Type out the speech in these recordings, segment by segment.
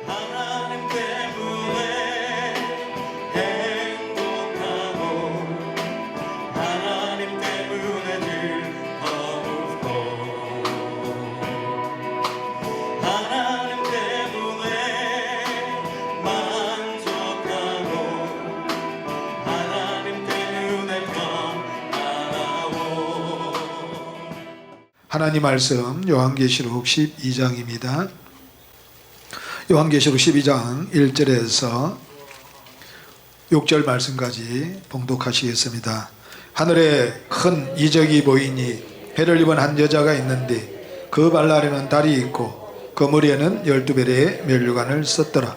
하나님 때문에 행복하고 하나님 때문에 즐겁고 하나님 때문에 만족하고 하나님 때문에 평안하고. 하나님 말씀 요한계시록 12장입니다. 요한계시록 12장 1절에서 6절 말씀까지 봉독하시겠습니다. 하늘에 큰 이적이 보이니 해를 입은 한 여자가 있는데 그 발 아래는 달이 있고 그 머리에는 12배의 면류관을 썼더라.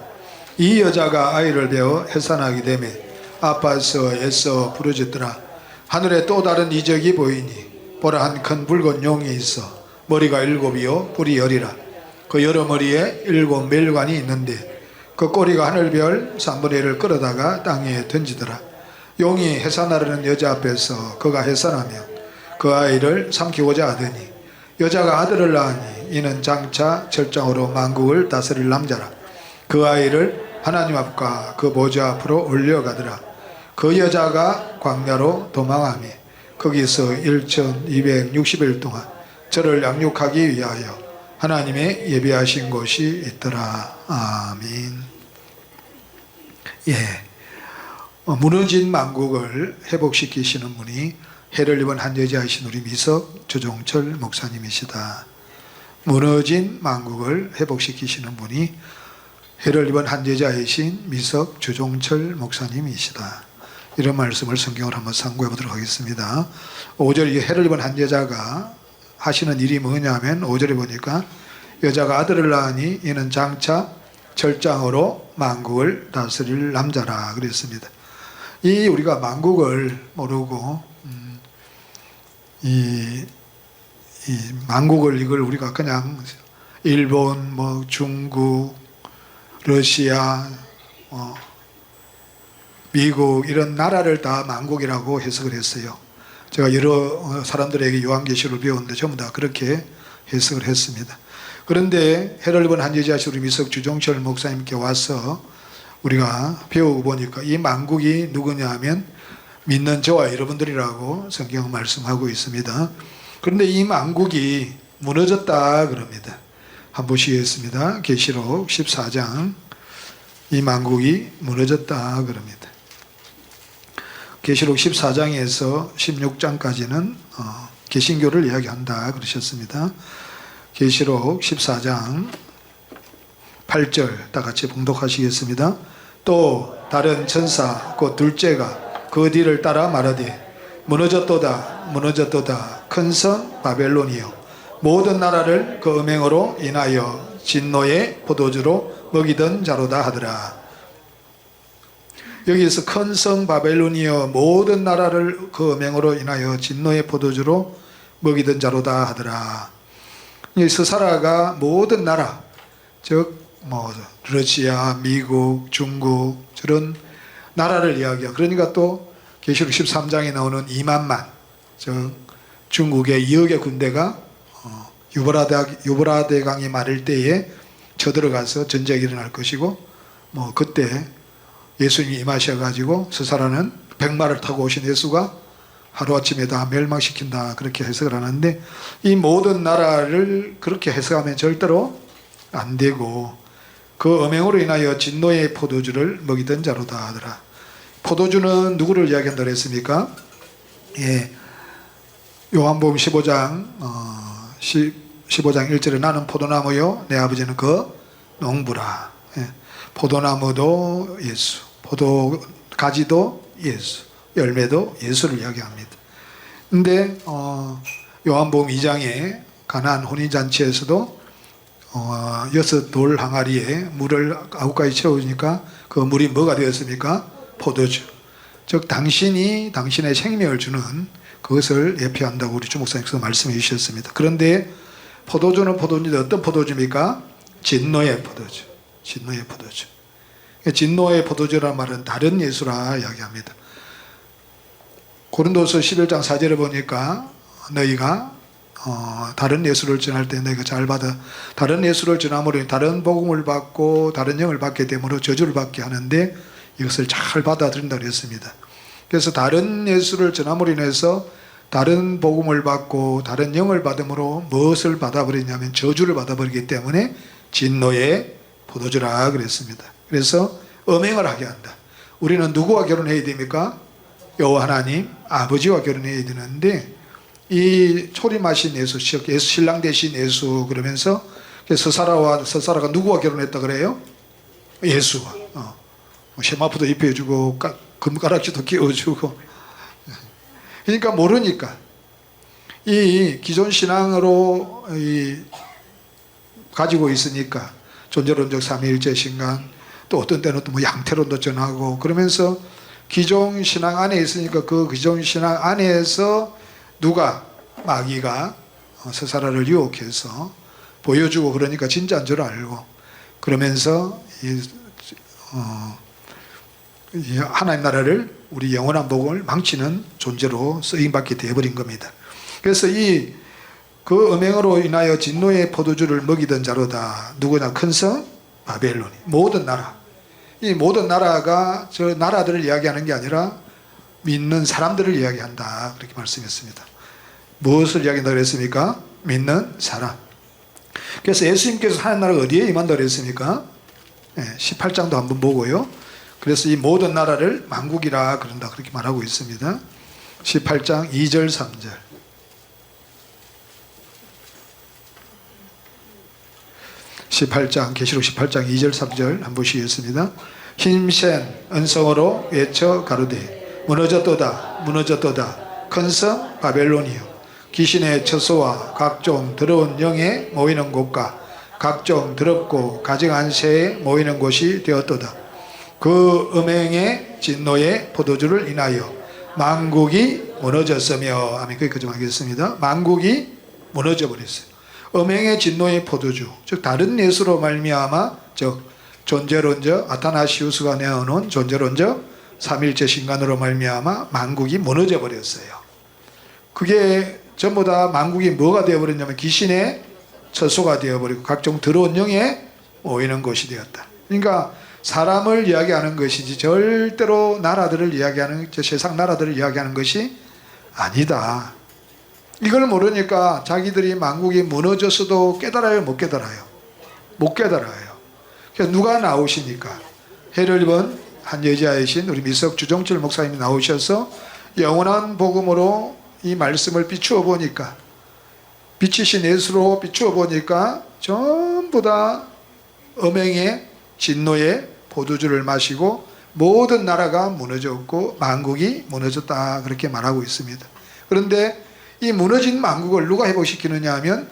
이 여자가 아이를 베어 해산하게 되매 아파서 애써 부르짖더라. 하늘에 또 다른 이적이 보이니 보라 한 큰 붉은 용이 있어 머리가 7이요 뿔이 10이라. 그 여러 머리에 7 멸관이 있는데 그 꼬리가 하늘별 3분의 1을 끌어다가 땅에 던지더라. 용이 해산하려는 여자 앞에서 그가 해산하며 그 아이를 삼키고자 하더니 여자가 아들을 낳으니 이는 장차 철장으로 만국을 다스릴 남자라. 그 아이를 하나님 앞과 그 보좌 앞으로 올려가더라. 그 여자가 광야로 도망하며 거기서 1260일 동안 저를 양육하기 위하여 하나님의 예비하신 곳이 있더라. 아멘. 무너진 만국을 회복시키시는 분이 해를 입은 한 여자이신 우리 미석 조종철 목사님이시다. 무너진 만국을 회복시키시는 분이 해를 입은 한 여자이신 미석 조종철 목사님이시다. 이런 말씀을 성경을 한번 참고해 보도록 하겠습니다. 5절 해를 입은 한 여자가 하시는 일이 뭐냐면 5절에 보니까 여자가 아들을 낳으니 이는 장차 철장으로 만국을 다스릴 남자라 그랬습니다. 이 우리가 만국을 모르고 이 만국을 이걸 우리가 그냥 일본 뭐 중국 러시아 미국 이런 나라를 다 만국이라고 해석을 했어요. 제가 여러 사람들에게 요한계시록을 배웠는데 전부 다 그렇게 해석을 했습니다. 그런데 해를 입은 한 여자이신 우리 미석 주종철 목사님께 와서 우리가 배우고 보니까 이 만국이 누구냐 하면 믿는 저와 여러분들이라고 성경은 말씀하고 있습니다. 그런데 이 만국이 무너졌다 그럽니다. 한번 보시겠습니다. 계시록 14장 이 만국이 무너졌다 그럽니다. 계시록 14장에서 16장까지는 개신교를 이야기한다 그러셨습니다. 계시록 14장 8절 다 같이 봉독하시겠습니다. 또 다른 천사 곧 둘째가 그 뒤를 따라 말하되 무너졌도다 무너졌도다 큰 성 바벨론이여 모든 나라를 그 음행으로 인하여 진노의 포도주로 먹이던 자로다 하더라. 여기에서 큰 성 바벨론이여 모든 나라를 그 음행으로 인하여 진노의 포도주로 먹이던 자로다 하더라. 스사라가 모든 나라 즉 러시아, 미국, 중국 저런 나라를 이야기하고 그러니까 또 계시록 13장에 나오는 2만만 즉 중국의 2억의 군대가 유브라데 강이 마를 때에 쳐들어가서 전쟁이 일어날 것이고 그때 예수님이 임하셔가지고 스사라는 백마를 타고 오신 예수가 하루아침에 다 멸망시킨다 그렇게 해석을 하는데 이 모든 나라를 그렇게 해석하면 절대로 안 되고 그 음행으로 인하여 진노의 포도주를 먹이던 자로다 하더라. 포도주는 누구를 이야기한다고 했습니까? 요한복음 15장 15장 1절에 나는 포도나무요 내 아버지는 그 농부라. 포도나무도 예수, 포도가지도 예수, 열매도 예수를 이야기합니다. 근데 요한복음 2장에 가나안 혼인잔치에서도 6 돌 항아리에 물을 9가지 채워주니까 그 물이 뭐가 되었습니까? 포도주. 즉 당신이 당신의 생명을 주는 그것을 예표한다고 우리 주목사님께서 말씀해 주셨습니다. 그런데 포도주는 포도주인데 어떤 포도주입니까? 진노의 포도주. 진노의 포도주. 진노의 포도주라는 말은 다른 예수라 이야기합니다. 고린도서 11장 4절에 보니까 너희가 다른 예수를 전할 때 내가 잘 받아 다른 예수를 전함으로 다른 복음을 받고 다른 영을 받게 되므로 저주를 받게 하는데 이것을 잘 받아들인다고 했습니다. 그래서 다른 예수를 전함으로 인해서 다른 복음을 받고 다른 영을 받음으로 무엇을 받아버리냐면 저주를 받아버리기 때문에 진노의 포도주라 그랬습니다. 그래서 음행을 하게 한다. 우리는 누구와 결혼해야 됩니까? 여호와 하나님 아버지와 결혼해야 되는데 이 초림하신 예수, 신랑 대신 예수 그러면서 서사라가 누구와 결혼했다 그래요? 예수와. 세마포도 입혀주고 금가락지도 끼워주고. 그러니까 모르니까 이 기존 신앙으로 가지고 있으니까 존재론적 삼위일체 신앙 또 어떤 때는 또 뭐 양태론도 전하고 그러면서 기존 신앙 안에 있으니까 그 기존 신앙 안에서 누가 마귀가 서사라를 유혹해서 보여주고 그러니까 진짜인 줄 알고 그러면서 하나님 나라를 우리 영원한 복을 망치는 존재로 쓰임받게 되어버린 겁니다. 그래서 그 음행으로 인하여 진노의 포도주를 먹이던 자로다. 누구냐? 큰 성 바벨론이. 모든 나라. 이 모든 나라가 저 나라들을 이야기하는 게 아니라 믿는 사람들을 이야기한다. 그렇게 말씀했습니다. 무엇을 이야기한다고 그랬습니까? 믿는 사람. 그래서 예수님께서 하나님 나라가 어디에 임한다고 그랬습니까? 18장도 한번 보고요. 그래서 이 모든 나라를 만국이라 그런다. 그렇게 말하고 있습니다. 18장 2절 3절. 18장 계시록 18장 2절 3절 한번 보시겠습니다. 힘센 은성으로 외쳐 가로되 무너졌도다 무너졌도다 큰 성 바벨론이요 귀신의 처소와 각종 더러운 영에 모이는 곳과 각종 더럽고 가증한 새에 모이는 곳이 되었도다. 그 음행의 진노의 포도주를 인하여 만국이 무너졌으며 아멘. 거기까지 하겠습니다. 만국이 무너져 버렸어요. 음행의 진노의 포도주, 즉 다른 예수로 말미암아 즉 존재론적 아타나시우스가 내어놓은 존재론적 삼일체 신간으로 말미암아 만국이 무너져 버렸어요. 그게 전부 다 만국이 뭐가 되어버렸냐면 귀신의 처소가 되어버리고 각종 더러운 영에 모이는 곳이 되었다. 그러니까 사람을 이야기하는 것이지 절대로 나라들을 이야기하는 세상 나라들을 이야기하는 것이 아니다. 이걸 모르니까 자기들이 만국이 무너졌어도 깨달아요? 못 깨달아요? 못 깨달아요. 그래서 누가 나오시니까 해를 입은 한 여자이신 우리 미석 주종철 목사님이 나오셔서 영원한 복음으로 이 말씀을 비추어 보니까 빛이신 예수로 비추어 보니까 전부 다 음행의 진노의 포도주를 마시고 모든 나라가 무너졌고 만국이 무너졌다 그렇게 말하고 있습니다. 그런데 이 무너진 만국을 누가 회복시키느냐 하면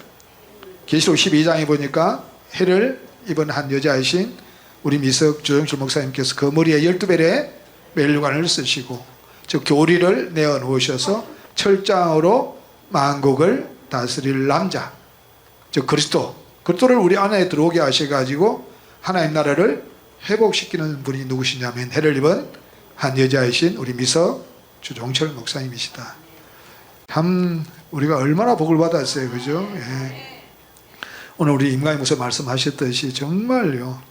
계시록 12장에 보니까 해를 입은 한 여자이신 우리 미석 주정철 목사님께서 그 머리에 12벨의 멜류관을 쓰시고 즉 교리를 내어놓으셔서 철장으로 만국을 다스릴 남자 즉 그리스도를 우리 안에 들어오게 하셔가지고 하나님 나라를 회복시키는 분이 누구시냐면 해를 입은 한 여자이신 우리 미석 주종철 목사님이시다. 참 우리가 얼마나 복을 받았어요. 그죠? 예. 오늘 우리 임강희 목사 말씀하셨듯이 정말요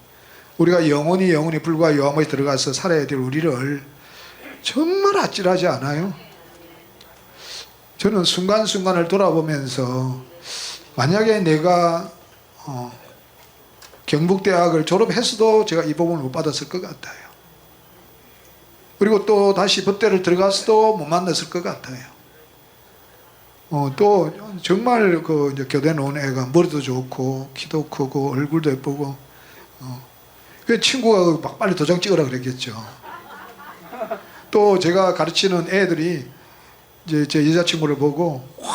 우리가 영원히 불과 요함에 들어가서 살아야 될 우리를 정말 아찔하지 않아요? 저는 순간순간을 돌아보면서 만약에 내가 경북대학을 졸업했어도 제가 이 복음을 못 받았을 것 같아요. 그리고 또 다시 법대를 들어갔어도 못 만났을 것 같아요. 또 정말 그 이제 교대 나온 애가 머리도 좋고 키도 크고 얼굴도 예쁘고 그 친구가 막 빨리 도장 찍으라 그랬겠죠. 또 제가 가르치는 애들이 이제 제 여자친구를 보고 와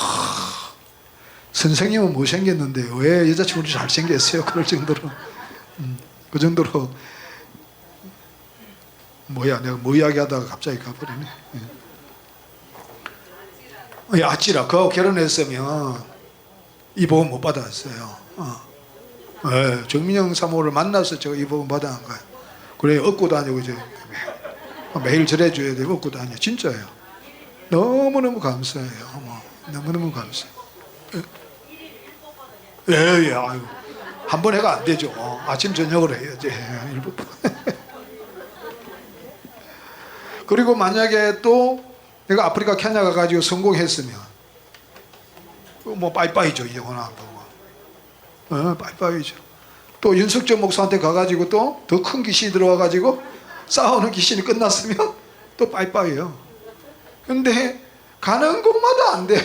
선생님은 못생겼는데 왜 여자친구를 잘생겼어요? 그럴 정도로 그 정도로 뭐야 내가 뭐 이야기하다가 갑자기 가버리네. 아찔하 그거 결혼했으면 이 복음 못 받았어요. 정민영 사모를 만나서 제가 이 복음 받아간 거예요. 그래 얻고 다니고 이제 매일 절해줘야 되고 얻고 다녀. 진짜예요. 너무너무 감사해요. 너무너무 감사해요. 예, 아유. 한 번 해가 안 되죠. 아침 저녁으로 해야지. 일부. 그리고 만약에 또 내가 아프리카 케냐 가가지고 성공했으면 뭐 빠이빠이죠. 이제 원하는 거. 빠이빠이죠. 또 윤석열 목사한테 가가지고 또 더 큰 귀신이 들어와가지고 싸우는 귀신이 끝났으면 또 빠이빠이예요. 근데 가는 곳마다 안 돼.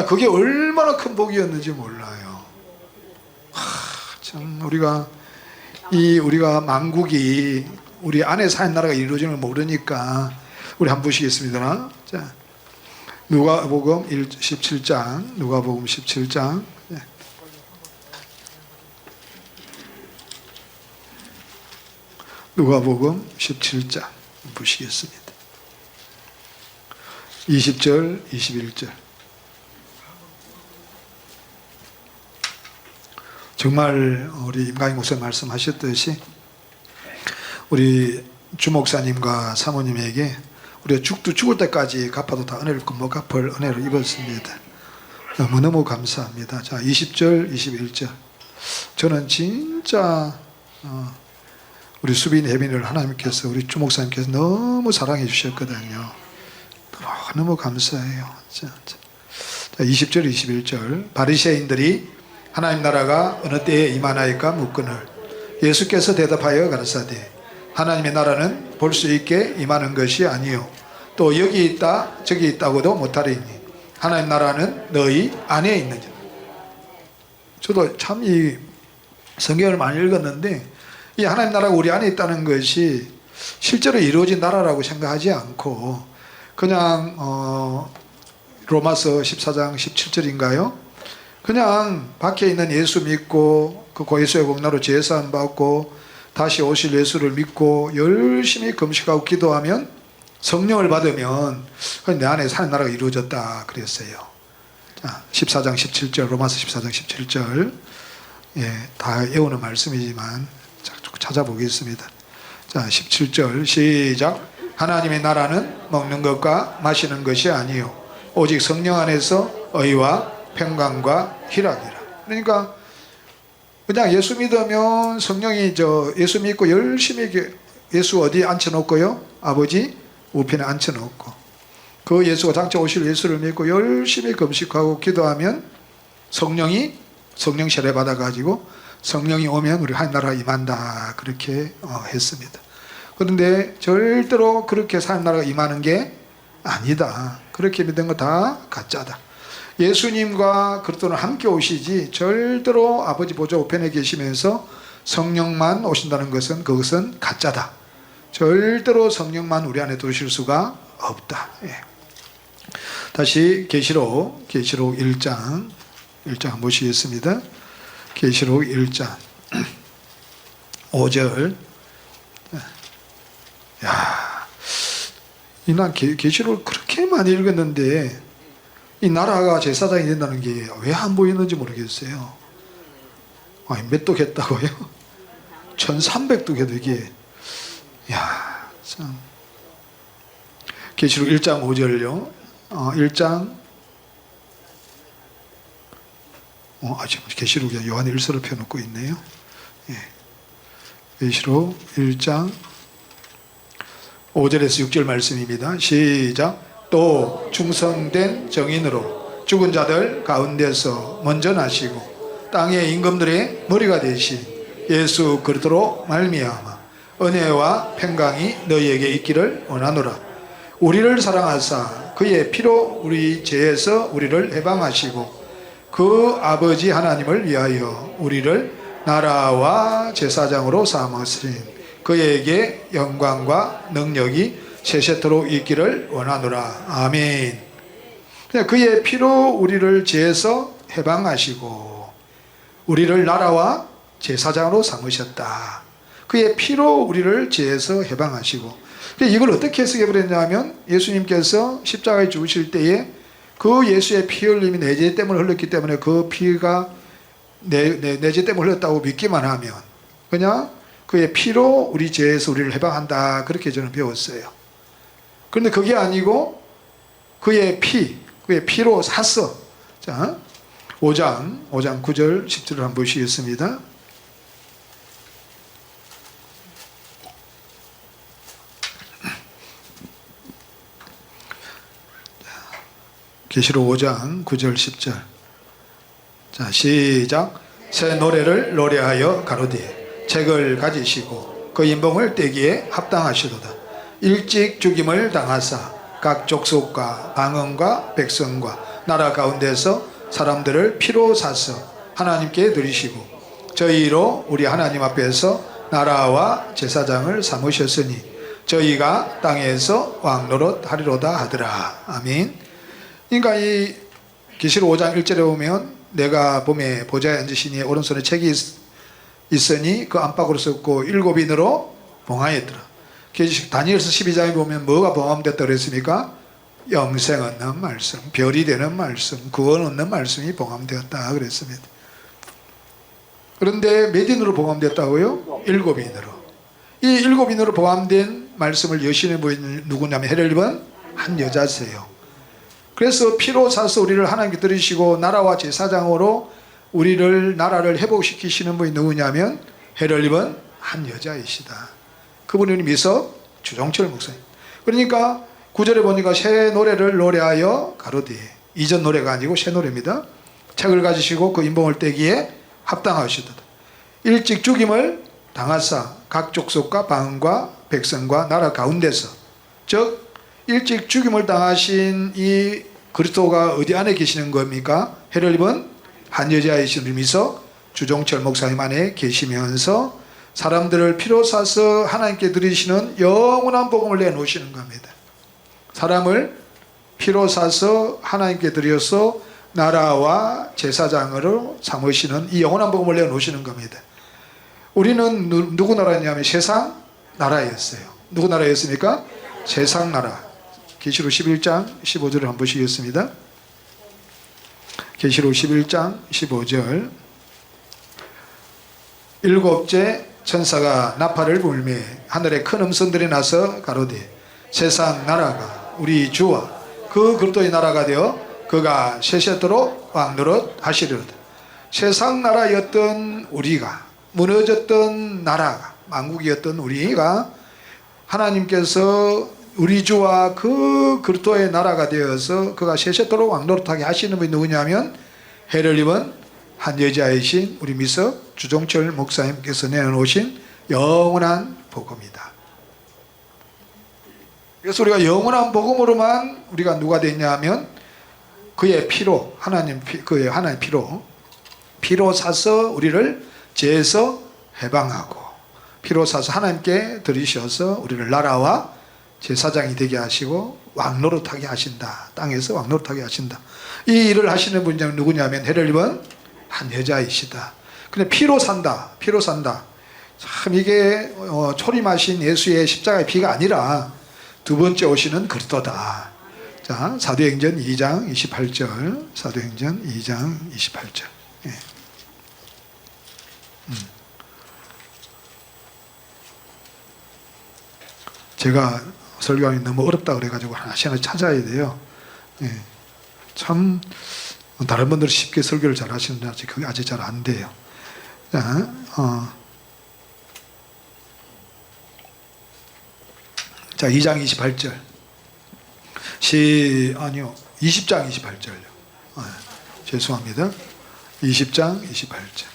그게 얼마나 큰 복이었는지 몰라요. 참 우리가 만국이 우리 안에 사는 나라가 이루어지는 걸 모르니까 우리 한번 보시겠습니다. 자, 누가복음 17장, 누가복음 17장. 누가복음 17장 보시겠습니다. 20절, 21절. 정말 우리 임강희 목사 말씀하셨듯이 우리 주목사님과 사모님에게 우리가 죽을 때까지 갚아도 다 은혜를 못 갚을 은혜를 입었습니다. 너무너무 감사합니다. 자, 20절, 21절. 저는 진짜 우리 수빈 혜빈을 하나님께서 우리 주목사님께서 너무 사랑해 주셨거든요. 너무 감사해요. 자, 20절, 21절. 바리새인들이 하나님 나라가 어느 때에 임하나이까 묻거늘 예수께서 대답하여 가라사대 하나님의 나라는 볼 수 있게 임하는 것이 아니요 또 여기 있다 저기 있다고도 못하리니 하나님 나라는 너희 안에 있느니라. 저도 참 이 성경을 많이 읽었는데 이 하나님 나라가 우리 안에 있다는 것이 실제로 이루어진 나라라고 생각하지 않고 그냥 로마서 14장 17절인가요? 그냥 밖에 있는 예수 믿고 그 예수의 공로로 제사함 받고 다시 오실 예수를 믿고 열심히 금식하고 기도하면 성령을 받으면 내 안에 사는 나라가 이루어졌다 그랬어요. 자, 14장 17절 로마서 14장 17절 다 외우는 말씀이지만 찾아보겠습니다. 자, 17절 시작. 하나님의 나라는 먹는 것과 마시는 것이 아니요 오직 성령 안에서 의와 평강과 희락이라. 그러니까 그냥 예수 믿으면 성령이 예수 믿고 열심히 예수 어디 앉혀놓고요? 아버지 우편에 앉혀놓고 그 예수가 장차 오실 예수를 믿고 열심히 금식하고 기도하면 성령 세례 받아가지고 성령이 오면 우리 하나님 나라가 임한다 그렇게 했습니다. 그런데 절대로 그렇게 하나님 나라가 임하는 게 아니다. 그렇게 믿은 거 다 가짜다. 예수님과 그리스도는 함께 오시지 절대로 아버지 보좌 우편에 계시면서 성령만 오신다는 것은 그것은 가짜다. 절대로 성령만 우리 안에 두실 수가 없다. 다시 계시록 1장 보시겠습니다. 계시록 1장 5절. 난 계시록을 그렇게 많이 읽었는데 이 나라가 제사장이 된다는 게 왜 안 보이는지 모르겠어요. 몇 독 했다고요? 1300독 해도 이게 참. 계시록 1장 5절요. 1장 지금 계시록에 요한의 일서를 펴놓고 있네요. 계시록 1장 5절에서 6절 말씀입니다. 시작. 또 충성된 정인으로 죽은 자들 가운데서 먼저 나시고 땅의 임금들의 머리가 되신 예수 그리스도로 말미암아 은혜와 평강이 너희에게 있기를 원하노라. 우리를 사랑하사 그의 피로 우리 죄에서 우리를 해방하시고 그 아버지 하나님을 위하여 우리를 나라와 제사장으로 삼으신 그에게 영광과 능력이 세세토록 있기를 원하노라. 아멘. 그의 피로 우리를 죄에서 해방하시고 우리를 나라와 제사장으로 삼으셨다. 그의 피로 우리를 죄에서 해방하시고 이걸 어떻게 해석해 버렸냐면 예수님께서 십자가에 죽으실 때에 그 예수의 피 흘림이 내 죄 때문에 흘렀기 때문에 그 피가 내 죄 때문에 흘렀다고 믿기만 하면 그냥 그의 피로 우리 죄에서 우리를 해방한다. 그렇게 저는 배웠어요. 그런데 그게 아니고 그의 피로 샀어. 자, 5장 9절 10절을 한번 보시겠습니다. 계시록 5장 9절 10절. 자, 시작. 새 노래를 노래하여 가로되 책을 가지시고 그 인봉을 떼기에 합당하시도다. 일찍 죽임을 당하사 각 족속과 방언과 백성과 나라 가운데서 사람들을 피로 사서 하나님께 드리시고 저희로 우리 하나님 앞에서 나라와 제사장을 삼으셨으니 저희가 땅에서 왕노릇 하리로다 하더라. 아멘. 그러니까 이 계시록 5장 1절에 보면 내가 봄에 보좌에 앉으시니 오른손에 책이 있으니 그 안팎으로 썼고 7인으로 봉하였더라. 다니엘서 12장에 보면 뭐가 봉함됐다 그랬습니까? 영생 얻는 말씀, 별이 되는 말씀, 구원 얻는 말씀이 봉함되었다 그랬습니다. 그런데 몇 인으로 봉함됐다고요? 7인으로. 이 7인으로 봉함된 말씀을 여시는 분이 누구냐면 헤렐립은 한 여자세요. 그래서 피로 사서 우리를 하나님께 드리시고 나라와 제사장으로 우리를 나라를 회복시키시는 분이 누구냐면 헤렐립은 한 여자이시다. 그분이 미석 주종철 목사님. 그러니까 9절에 보니까 새 노래를 노래하여 가로되, 이전 노래가 아니고 새 노래입니다. 책을 가지시고 그 인봉을 떼기에 합당하시도다. 일찍 죽임을 당하사 각 족속과 방언과 백성과 나라 가운데서, 즉 일찍 죽임을 당하신 이 그리스도가 어디 안에 계시는 겁니까? 헤렐립은 한 여자이신 미석 주종철 목사님 안에 계시면서 사람들을 피로 사서 하나님께 드리시는 영원한 복음을 내놓으시는 겁니다. 사람을 피로 사서 하나님께 드려서 나라와 제사장으로 삼으시는 이 영원한 복음을 내놓으시는 겁니다. 우리는 누구 나라냐면 세상 나라였어요. 누구 나라였습니까? 세상 나라. 계시록 11장 15절을 한번 보시겠습니다. 계시록 11장 15절. 일곱째 천사가 나팔을 불매 하늘에 큰 음성들이 나서 가로되 세상 나라가 우리 주와 그 그리스도의 나라가 되어 그가 세세토록 왕노릇 하시리로다. 세상 나라였던 우리가, 무너졌던 나라가, 망국이었던 우리가 하나님께서 우리 주와 그 그리스도의 나라가 되어서 그가 세세토록 왕노릇하게 하시는 분이 누구냐면 헤렐립은 한 여자이신 우리 미석 주종철 목사님께서 내놓으신 영원한 복음이다. 그래서 우리가 영원한 복음으로만 우리가 누가 됐냐 하면 그의 피로, 그의 하나님 피로 사서 우리를 죄에서 해방하고 피로 사서 하나님께 드리셔서 우리를 나라와 제사장이 되게 하시고 왕노릇하게 하신다. 땅에서 왕노릇하게 하신다. 이 일을 하시는 분이 누구냐면 헤렐립은 한 여자이시다. 근데 피로 산다. 피로 산다. 참 이게 초림하신 예수의 십자가의 피가 아니라 두 번째 오시는 그리스도다. 자, 사도행전 2장 28절. 사도행전 2장 28절. 예. 제가 설교하기 너무 어렵다 그래가지고 하나씩 찾아야 돼요. 예. 참 다른 분들은 쉽게 설교를 잘 하시는데 그게 아직 잘 안 돼요. 자, 2장 28절. 20장 28절요. 죄송합니다. 20장 28절.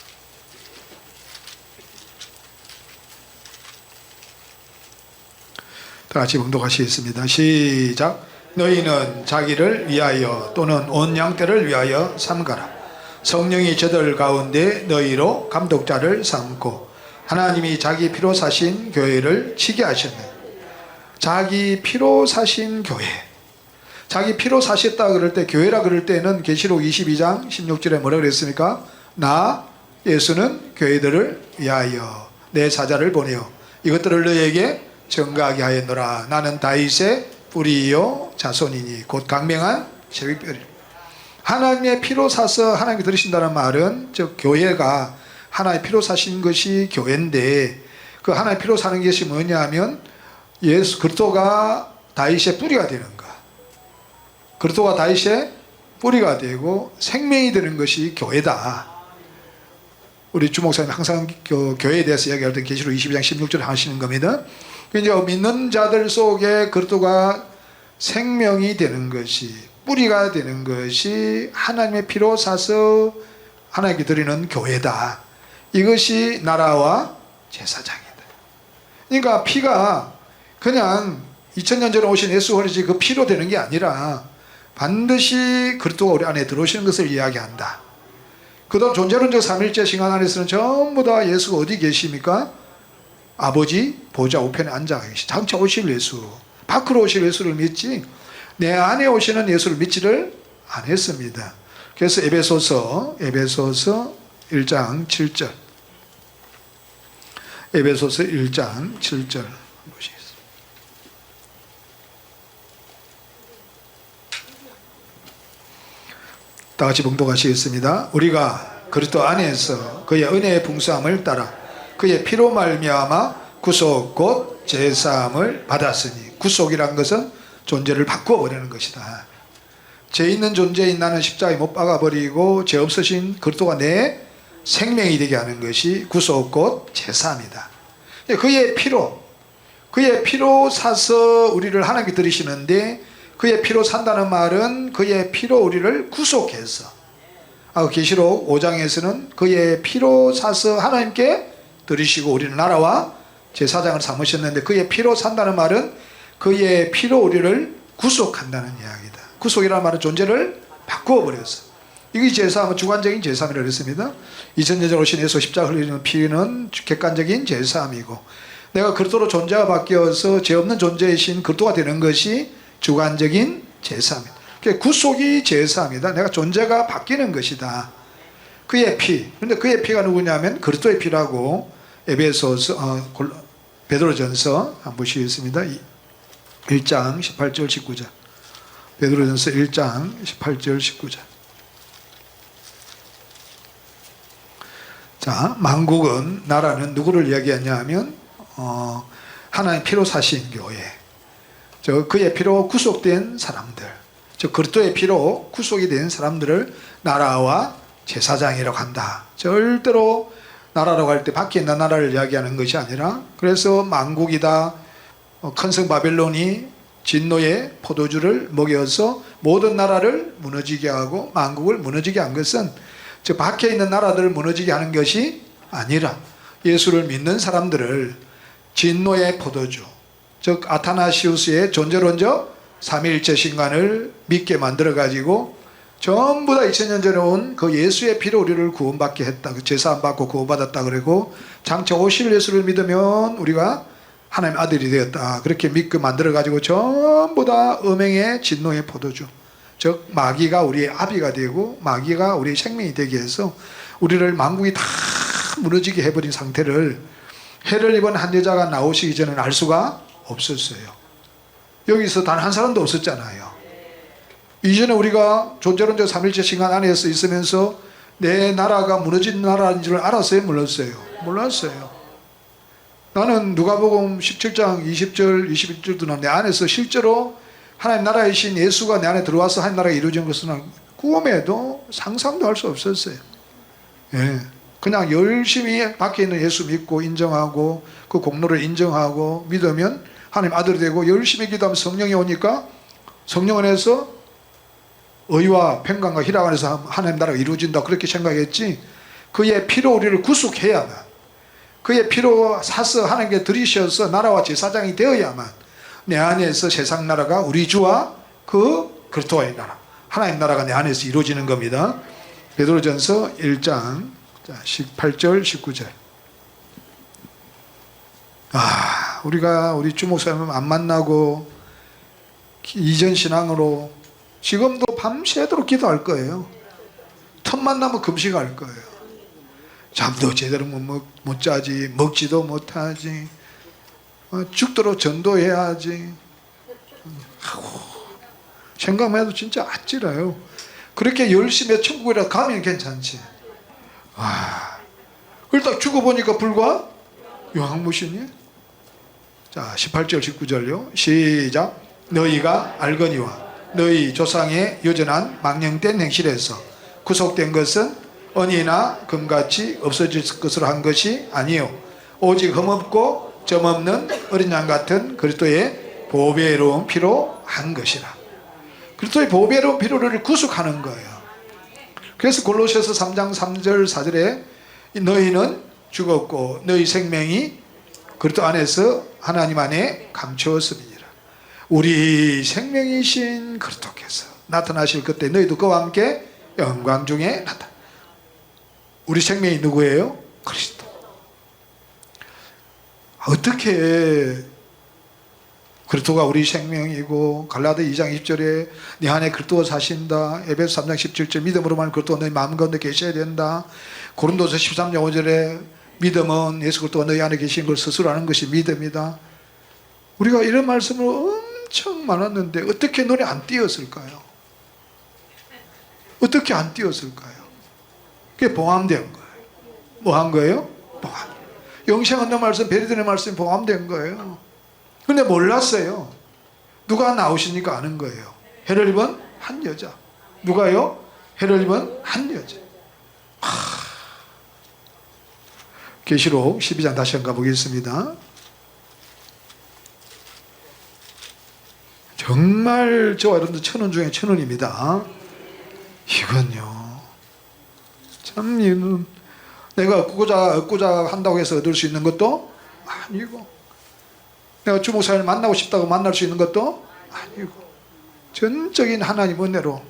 다 같이 봉독하시겠습니다. 시작. 너희는 자기를 위하여 또는 온 양떼를 위하여 삼가라. 성령이 저들 가운데 너희로 감독자를 삼고 하나님이 자기 피로 사신 교회를 치게 하셨네. 자기 피로 사신 교회. 자기 피로 사셨다 그럴 때, 교회라 그럴 때는 계시록 22장 16절에 뭐라 그랬습니까? 나 예수는 교회들을 위하여 내 사자를 보내어 이것들을 너희에게 증거하게 하였노라. 나는 다윗의 뿌리요 자손이니 곧 강명한 제비뼈리. 하나님의 피로 사서 하나님께 들으신다는 말은 즉 교회가 하나님의 피로 사신 것이 교회인데, 그 하나님의 피로 사는 것이 뭐냐면 예수 그리스도가 다윗의 뿌리가 되는 것. 그리스도가 다윗의 뿌리가 되고 생명이 되는 것이 교회다. 우리 주 목사님 항상 교회에 대해서 이야기할 때 계시록 22장 16절 하시는 겁니다. 이제 믿는 자들 속에 그리스도가 생명이 되는 것이, 뿌리가 되는 것이 하나님의 피로 사서 하나님께 드리는 교회다. 이것이 나라와 제사장이다. 그러니까 피가 그냥 2000년 전에 오신 예수 그리스도의 그 피로 되는 게 아니라 반드시 그리스도가 우리 안에 들어오시는 것을 이야기한다. 그다음 존재론적 삼일체 신앙 안에서는 전부 다 예수가 어디 계십니까? 아버지 보좌 우편에 앉아 계시. 장차 오실 예수, 밖으로 오실 예수를 믿지 내 안에 오시는 예수를 믿지를 않았습니다. 그래서 에베소서 1장 7절, 에베소서 1장 7절 보시겠습니다. 다 같이 봉독하시겠습니다. 우리가 그리스도 안에서 그의 은혜의 풍성함을 따라 그의 피로 말미암아 구속 곧 제사함을 받았으니, 구속이란 것은 존재를 바꾸어 버리는 것이다. 죄 있는 존재인 나는 십자가에 못 박아버리고 죄 없으신 그리스도가 내 생명이 되게 하는 것이 구속 곧 제사함이다. 그의 피로 사서 우리를 하나님께 드리시는데, 그의 피로 산다는 말은 그의 피로 우리를 구속해서, 계시록 5장에서는 그의 피로 사서 하나님께 드리시고 우리는 나라와 제사장을 삼으셨는데, 그의 피로 산다는 말은 그의 피로 우리를 구속한다는 이야기다. 구속이라는 말은 존재를 바꾸어 버렸어. 이게 제사함은 주관적인 제사함이라고 했습니다. 2000년 전 오신 예수 십자가 흘리는 피는 객관적인 제사함이고, 내가 그리스도로 존재가 바뀌어서 죄 없는 존재이신 그리스도가 되는 것이 주관적인 제사함이다. 구속이 제사함이다. 내가 존재가 바뀌는 것이다. 그의 피. 근데 그의 피가 누구냐면 그리스도의 피라고 에베소서 베드로전서 한번 보시겠습니다. 1장 18절 19절. 베드로전서 1장 18절 19절. 자, 만국은, 나라는 누구를 이야기하냐 하면 하나님 피로 사신 교회, 그의 피로 구속된 사람들, 그리스도의 피로 구속이 된 사람들을 나라와 제사장이라고 한다. 절대로 나라라고 할 때 밖에 있는 나라를 이야기하는 것이 아니라, 그래서 만국이다, 큰 성 바벨론이 진노의 포도주를 먹여서 모든 나라를 무너지게 하고 만국을 무너지게 한 것은 즉 밖에 있는 나라들을 무너지게 하는 것이 아니라 예수를 믿는 사람들을 진노의 포도주, 즉 아타나시우스의 존재론적 삼위일체 신간을 믿게 만들어 가지고 전부 다 2000년 전에 온 그 예수의 피로 우리를 구원받게 했다. 제사함 받고 구원받았다 그러고, 장차 오실 예수를 믿으면 우리가 하나님의 아들이 되었다. 그렇게 믿게 만들어 가지고 전부 다 음행의 진노의 포도주, 즉 마귀가 우리의 아비가 되고 마귀가 우리의 생명이 되게 해서 우리를 만국이 다 무너지게 해버린 상태를 해를 입은 한 여자가 나오시기 전에는 알 수가 없었어요. 여기서 단 한 사람도 없었잖아요. 이전에 우리가 존재론적 삼일체 신간 안에서 있으면서 내 나라가 무너진 나라인 줄 알았어요? 몰랐어요. 나는 누가복음 17장 20절 21절도 내 안에서 실제로 하나님 나라이신 예수가 내 안에 들어와서 하나님 나라가 이루어진 것은 꿈에도 상상도 할 수 없었어요. 예. 그냥 열심히 밖에 있는 예수 믿고 인정하고 그 공로를 인정하고 믿으면 하나님 아들이 되고, 열심히 기도하면 성령이 오니까 성령 안에서 의와 평강과 희락 안에서 하나님 나라가 이루어진다, 그렇게 생각했지. 그의 피로 우리를 구속해야만, 그의 피로 사서 하나님께 드리셔서 나라와 제사장이 되어야만 내 안에서 세상 나라가 우리 주와 그 그리스도의 나라, 하나님 나라가 내 안에서 이루어지는 겁니다. 베드로전서 1장 18절 19절. 우리가 우리 주 목사님 안 만나고 이전 신앙으로 지금도 밤새도록 기도할 거예요. 틈만 나면 금식할 거예요. 잠도 제대로 못 자지, 먹지도 못하지, 죽도록 전도해야지. 생각만 해도 진짜 아찔해요. 그렇게 열심히 천국이라 가면 괜찮지. 그걸 딱 죽어보니까 불과 유황무신이. 자, 18절 19절요 시작. 너희가 알거니와 너희 조상의 여전한 망령된 행실에서 구속된 것은 은이나 금같이 없어질 것으로 한 것이 아니요 오직 흠없고 점없는 어린 양 같은 그리스도의 보배로운 피로 한 것이라. 그리스도의 보배로운 피로를 구속하는 거예요. 그래서 골로새서 3장 3절 4절에 너희는 죽었고 너희 생명이 그리스도 안에서 하나님 안에 감추었음이니라. 우리 생명이신 그리스도께서 나타나실 그때 너희도 그와 함께 영광 중에 나타. 우리 생명이 누구예요? 그리스도. 어떻게 그리스도가 우리 생명이고 갈라디아 2장 20절에 네 안에 그리스도가 사신다. 에베소 3장 17절 믿음으로만 그리스도가 너희 마음 가운데 계셔야 된다. 고린도서 13장 5절에 믿음은 예수 그리스도가 너희 안에 계신 걸 스스로 아는 것이 믿음이다. 우리가 이런 말씀을 엄청 많았는데 어떻게 눈에 안 띄었을까요? 어떻게 안 띄었을까요? 그게 봉함된 거예요. 뭐 한 거예요? 봉함. 영생한다는 말씀, 베리드의 말씀이 봉함된 거예요. 근데 몰랐어요. 누가 나오시니까 아는 거예요. 해를 입은 한 여자. 누가요? 해를 입은 한 여자. 계시록 12장 다시 한번 가보겠습니다. 정말 저와 여러분들 천원 중에 천원입니다. 이건요 참 이는 내가 얻고자 한다고 해서 얻을 수 있는 것도 아니고 내가 주목사님을 만나고 싶다고 만날 수 있는 것도 아니고 전적인 하나님 은혜로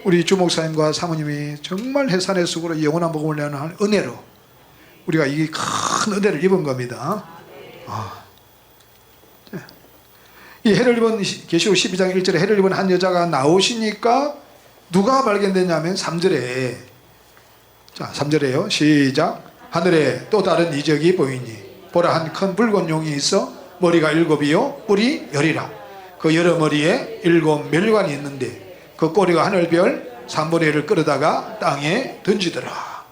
우리 주목사님과 사모님이 정말 해산의 속으로 영원한 복음을 내는 은혜로 우리가 이 큰 은혜를 입은 겁니다. 이 해를 입은 계시록 12장 1절에 해를 입은 한 여자가 나오시니까 누가 발견되냐면 3절에 자 3절에요. 시작. 하늘에 또 다른 이적이 보이니 보라 한 큰 붉은 용이 있어 머리가 7이요 뿔이 10이라. 그 여러 머리에 7 멸관이 있는데 그 꼬리가 하늘별 3분의 1을 끌어다가 땅에 던지더라.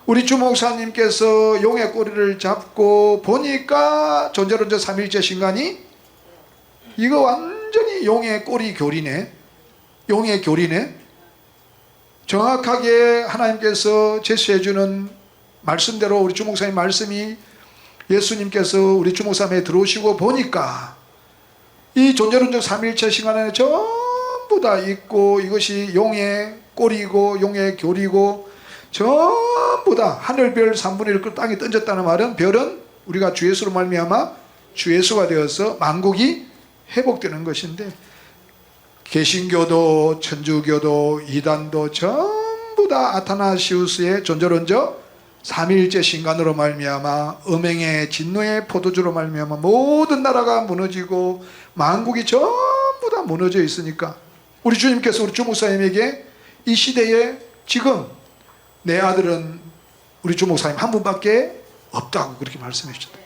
우리 주목사님께서 용의 꼬리를 잡고 보니까 존재론자 삼일째 신간이 이거 완전히 용의 꼬리 교리네. 용의 교리네. 정확하게 하나님께서 제시해주는 말씀대로 우리 주목사님 말씀이 예수님께서 우리 주목사님에 들어오시고 보니까 이 존재론적 삼일체 시간 안에 전부 다 있고 이것이 용의 꼬리고 용의 교리고 전부 다 하늘별 3분의 1을 땅에 던졌다는 말은 별은 우리가 주 예수로 말미암아 주 예수가 되어서 만국이 회복되는 것인데 개신교도 천주교도 이단도 전부 다 아타나시우스의 존재론적 삼위일체 신간으로 말미암아 음행의 진노의 포도주로 말미암아 모든 나라가 무너지고 만국이 전부 다 무너져 있으니까 우리 주님께서 우리 주목사님에게 이 시대에 지금 내 아들은 우리 주목사님 한 분밖에 없다고 그렇게 말씀해 주셨다.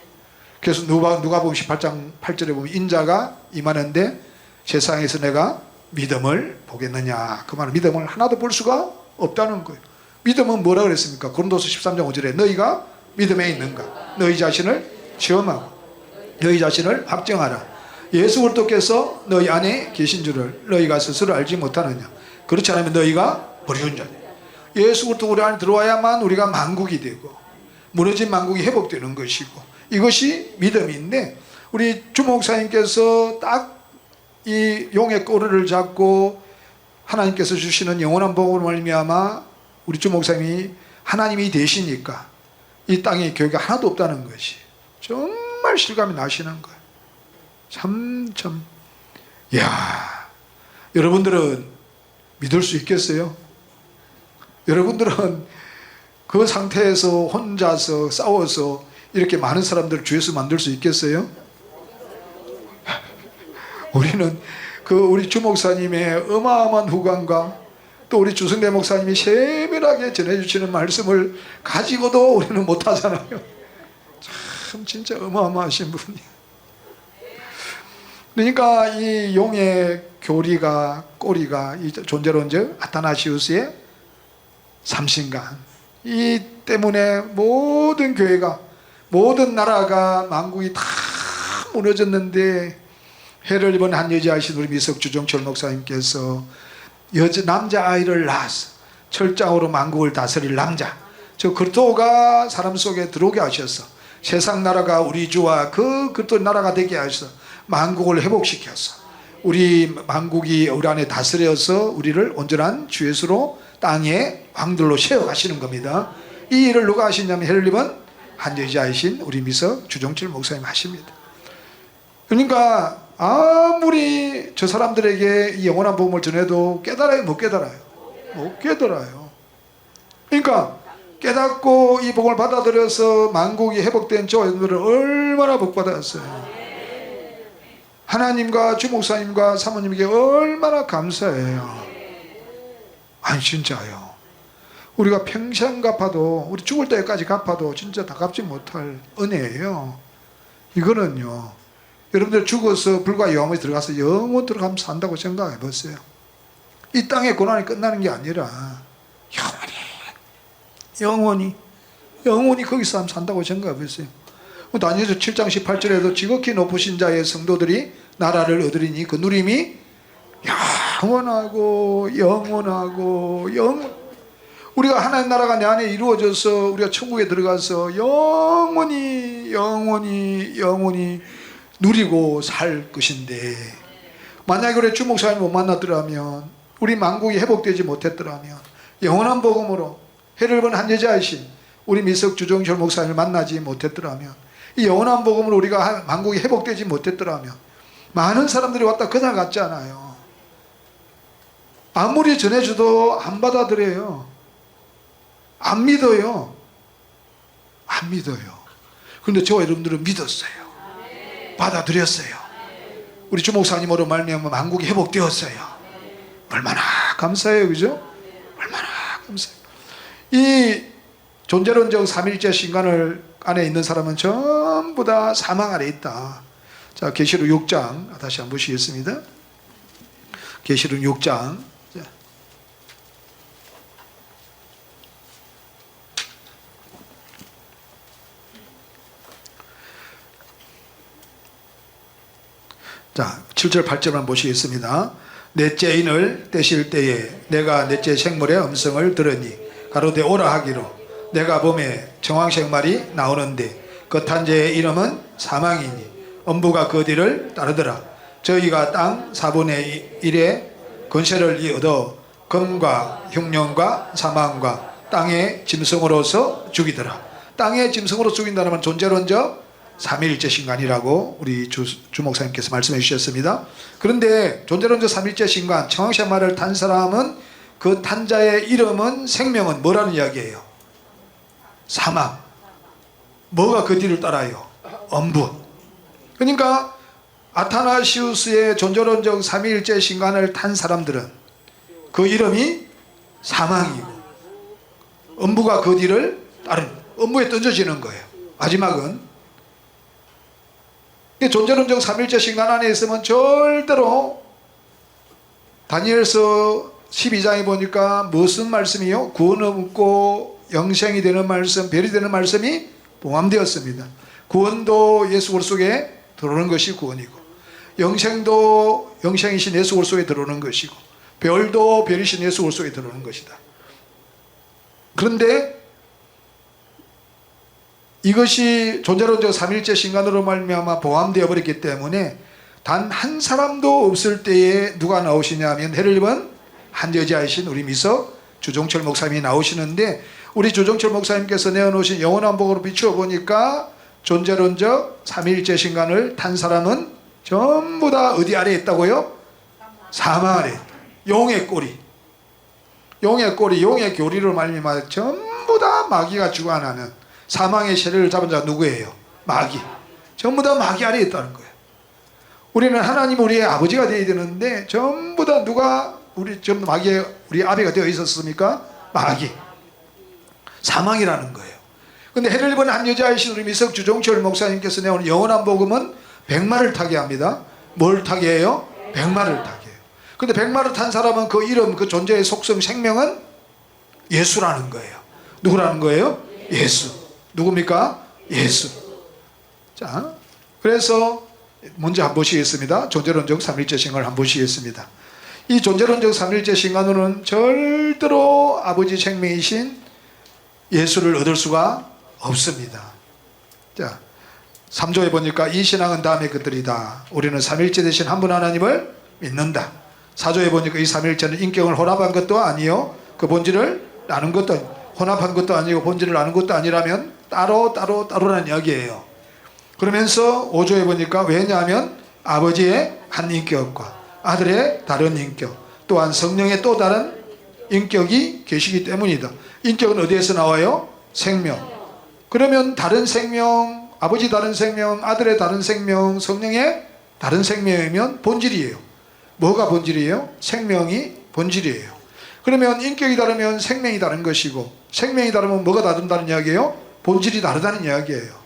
그래서 누가복음 18장 8절에 보면 인자가 임하는데 세상에서 내가 믿음을 보겠느냐. 그 말은 믿음을 하나도 볼 수가 없다는 거예요. 믿음은 뭐라 그랬습니까? 고린도서 13장 5절에 너희가 믿음에 있는가? 너희 자신을 시험하고 너희 자신을 확정하라. 예수 그리스도께서 너희 안에 계신 줄을 너희가 스스로 알지 못하느냐. 그렇지 않으면 너희가 버리운 자냐. 예수 그리스도 우리 안에 들어와야만 우리가 만국이 되고 무너진 만국이 회복되는 것이고 이것이 믿음인데 우리 주목사님께서 딱 이 용의 꼬리를 잡고 하나님께서 주시는 영원한 복음을 말미암아 우리 주목사님이 하나님이 되시니까 이 땅에 교회가 하나도 없다는 것이 정말 실감이 나시는 거예요. 참 야 여러분들은 믿을 수 있겠어요? 여러분들은 그 상태에서 혼자서 싸워서 이렇게 많은 사람들을 주 예수 만들 수 있겠어요? 우리는 우리 주목사님의 어마어마한 후광과 또 우리 주승대 목사님이 세밀하게 전해주시는 말씀을 가지고도 우리는 못하잖아요. 참 진짜 어마어마하신 분이에요. 그러니까 이 용의 교리가 꼬리가 이 존재론적 아타나시우스의 삼신간 이 때문에 모든 교회가 모든 나라가 만국이 다 무너졌는데 해를 입은 한 여자이신 우리 미석 주종철 목사님께서 남자아이를 낳아서 철장으로 만국을 다스릴 남자, 저 그리스도가 사람 속에 들어오게 하셔서 세상 나라가 우리 주와 그 그리스도 나라가 되게 하셔서 만국을 회복시켜서 우리 만국이 우리 안에 다스려서 우리를 온전한 주 예수로 땅의 왕들로 세워가시는 겁니다. 이 일을 누가 하시냐면 해를 입은 한 여자이신 우리 미석 주종철 목사님 하십니다. 그러니까 아무리 저 사람들에게 이 영원한 복음을 전해도 깨달아요? 못 깨달아요? 못 깨달아요. 그러니까 깨닫고 이 복음을 받아들여서 만국이 회복된 저 여러분들은 얼마나 복받았어요. 하나님과 주 목사님과 사모님에게 얼마나 감사해요. 아니 진짜요. 우리가 평생 갚아도, 우리 죽을 때까지 갚아도 진짜 다 갚지 못할 은혜예요. 이거는요, 여러분들 죽어서 불과 영원히 들어가서 영원 들어가면 산다고 생각해 보세요. 이 땅의 고난이 끝나는 게 아니라 영원히 거기서 산다고 생각해 보세요. 다니엘서 7장 18절에도 지극히 높으신 자의 성도들이 나라를 얻으리니 그 누림이 영원하고 우리가 하나님 나라가 내 안에 이루어져서 우리가 천국에 들어가서 영원히 누리고 살 것인데, 만약에 우리 주 목사님 못 만났더라면, 우리 만국이 회복되지 못했더라면, 영원한 복음으로 해를 본 한 여자이신 우리 미석 주종철 목사님을 만나지 못했더라면, 이 영원한 복음으로 우리가 만국이 회복되지 못했더라면 많은 사람들이 왔다 그냥 갔잖아요. 아무리 전해줘도 안 받아들여요. 안 믿어요. 그런데 저와 여러분들은 믿었어요. 받아들였어요. 우리 주 목사님으로 말미암아 만국이 회복되었어요. 얼마나 감사해요. 그죠? 얼마나 감사해요. 이 존재론적 삼일째 신간을 안에 있는 사람은 전부 다 사망 아래 있다. 자, 계시록 6장 다시 한번 보시겠습니다. 계시록 6장. 자, 7절 8절만 보시겠습니다. 넷째 인을 떼실 때에 내가 넷째 생물의 음성을 들으니 가로되 오라 하기로 내가 봄에 정황생말이 나오는데 그 탄재의 이름은 사망이니 엄부가 그 뒤를 따르더라. 저희가 땅 4분의 1의 권세를 얻어 금과 흉년과 사망과 땅의 짐승으로서 죽이더라. 땅의 짐승으로 죽인다는 건 존재론적 삼위일체 신간이라고 우리 주 목사님께서 말씀해 주셨습니다. 그런데 존재론적 삼위일체 신간 정황생말을 탄 사람은 그 탄자의 이름은 생명은 뭐라는 이야기예요? 사망. 뭐가 그 뒤를 따라요? 엄부. 그러니까 아타나시우스의 존재론적 삼위일체 신간을 탄 사람들은 그 이름이 사망이고 엄부가 그 뒤를 따르는, 엄부에 던져지는 거예요. 마지막은 존재론적 삼위일체 신간 안에 있으면 절대로 다니엘서 12장에 보니까 무슨 말씀이요? 구원 없고 영생이 되는 말씀, 별이 되는 말씀이 봉함되었습니다. 구원도 예수 그리스도 속에 들어오는 것이 구원이고, 영생도 영생이신 예수 그리스도 속에 들어오는 것이고, 별도 별이신 예수 그리스도 속에 들어오는 것이다. 그런데 이것이 존재론적 삼일째 신간으로 말미암아 봉함되어 버렸기 때문에 단 한 사람도 없을 때에 누가 나오시냐면 해를 입은 한 여자이신 우리 미석 주종철 목사님이 나오시는데, 우리 주종철 목사님께서 내어놓으신 영원한 복으로 비추어 보니까 존재론적 삼위일체 신간을 탄 사람은 전부 다 어디 아래에 있다고요? 사망 아래. 용의 꼬리, 용의 교리로 말미암아 전부 다 마귀가 주관하는 사망의 세력을 잡은 자가 누구예요? 마귀. 전부 다 마귀 아래에 있다는 거예요. 우리는 하나님 우리의 아버지가 되어야 되는데 전부 다 누가 전부 마귀의 우리 아비가 되어 있었습니까? 마귀. 사망이라는 거예요. 근데 해를 입은 한 여자이신 우리 미석 주종철 목사님께서 내오는 영원한 복음은 백마를 타게 합니다. 뭘 타게 해요? 백마를 타게 해요. 근데 백마를 탄 사람은 그 이름, 그 존재의 속성, 생명은 예수라는 거예요. 누구라는 거예요? 예수. 누굽니까? 예수. 자, 그래서 먼저 한번 보시겠습니다. 존재론적 삼일째 신앙을 한번 보시겠습니다. 이 존재론적 삼일째 신앙으로는 절대로 아버지 생명이신 예수를 얻을 수가 없습니다. 자, 3조에 보니까 이 신앙은 다음의 것들이다. 우리는 삼일째 되신 한 분 하나님을 믿는다. 4조에 보니까 이 삼일째는 인격을 혼합한 것도 아니요, 그 본질을 나눈 것도 혼합한 것도 아니고 본질을 나눈 것도 아니라면 따로라는 이야기예요. 그러면서 5조에 보니까 왜냐하면 아버지의 한 인격과 아들의 다른 인격, 또한 성령의 또 다른 인격이 계시기 때문이다. 인격은 어디에서 나와요? 생명. 그러면 다른 생명, 아버지 다른 생명, 아들의 다른 생명, 성령의 다른 생명이면 본질이에요. 뭐가 본질이에요? 생명이 본질이에요. 그러면 인격이 다르면 생명이 다른 것이고, 생명이 다르면 뭐가 다른다는 이야기예요? 본질이 다르다는 이야기예요.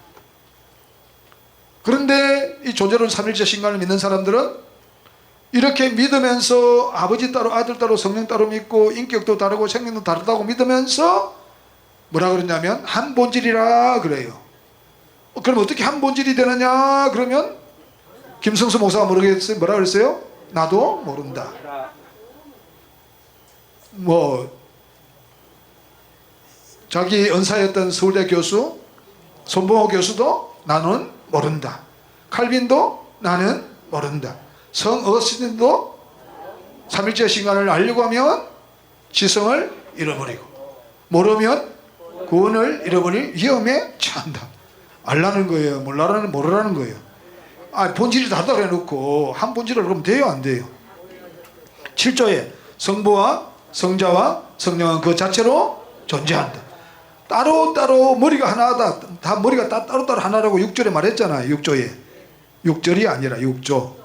그런데 이 존재론 삼일째 신앙을 믿는 사람들은 이렇게 믿으면서 아버지 따로 아들 따로 성령 따로 믿고 인격도 다르고 생명도 다르다고 믿으면서 뭐라 그러냐면 한 본질이라 그래요. 그럼 어떻게 한 본질이 되느냐? 그러면 김성수 목사가 모르겠어요. 뭐라 그랬어요? 나도 모른다. 자기 은사였던 서울대 교수 손봉호 교수도 나는 모른다. 칼빈도 나는 모른다. 성 어거스틴도 삼일째 신앙을 알려고 하면 지성을 잃어버리고, 모르면 구원을 잃어버릴 위험에 처한다. 알라는 거예요? 모르라는 거예요? 본질이 다르다고 해놓고 한 본질을 그러면 돼요? 안 돼요? 7조에 성부와 성자와 성령은 그 자체로 존재한다. 따로따로 머리가 하나다. 다 머리가 따로따로 하나라고 6절에 말했잖아요. 6조에. 6절이 아니라 6조.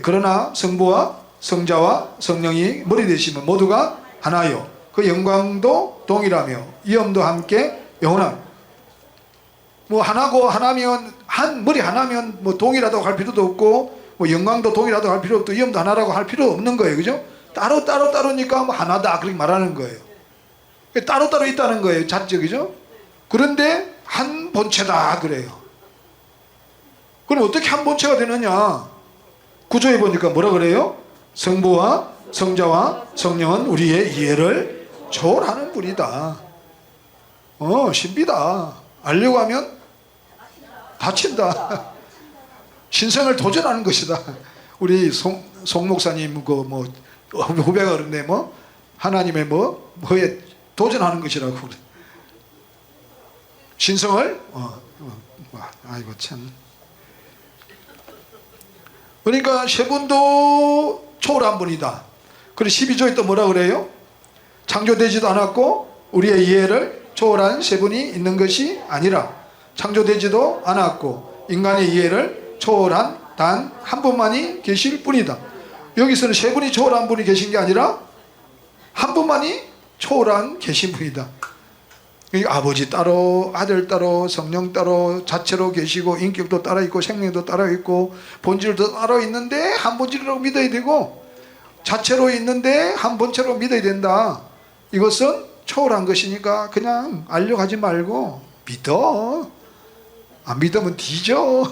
그러나 성부와 성자와 성령이 머리 되시면 모두가 하나요. 그 영광도 동일하며 위엄도 함께 영원함. 하나고 하나면 머리 하나면 동일하다고 할 필요도 없고 영광도 동일하다고 할 필요 없고 위엄도 하나라고 할 필요 없는 거예요. 그죠? 따로니까 하나다 그렇게 말하는 거예요. 따로따로 있다는 거예요. 자적이죠? 그런데 한 본체다 그래요. 그럼 어떻게 한 본체가 되느냐? 9조에 보니까 뭐라 그래요? 성부와 성자와 성령은 우리의 이해를 초월하는 분이다. 신비다. 알려고 하면 다친다. 신성을 도전하는 것이다. 우리 송 목사님 후배가 그런데 하나님의 뭐에 도전하는 것이라고 그래. 신성을 아이고 참. 그러니까 세 분도 초월한 분이다. 그리고 12조에 또 뭐라 그래요? 창조되지도 않았고 우리의 이해를 초월한 세 분이 있는 것이 아니라 창조되지도 않았고 인간의 이해를 초월한 단 한 분만이 계실 뿐이다. 여기서는 세 분이 초월한 분이 계신 게 아니라 한 분만이 초월한 계신 분이다. 아버지 따로 아들 따로 성령 따로 자체로 계시고 인격도 따로 있고 생명도 따로 있고 본질도 따로 있는데 한 본질이라고 믿어야 되고 자체로 있는데 한 본체로 믿어야 된다. 이것은 초월한 것이니까 그냥 알려가지 말고 믿어. 안 믿으면 뒤져.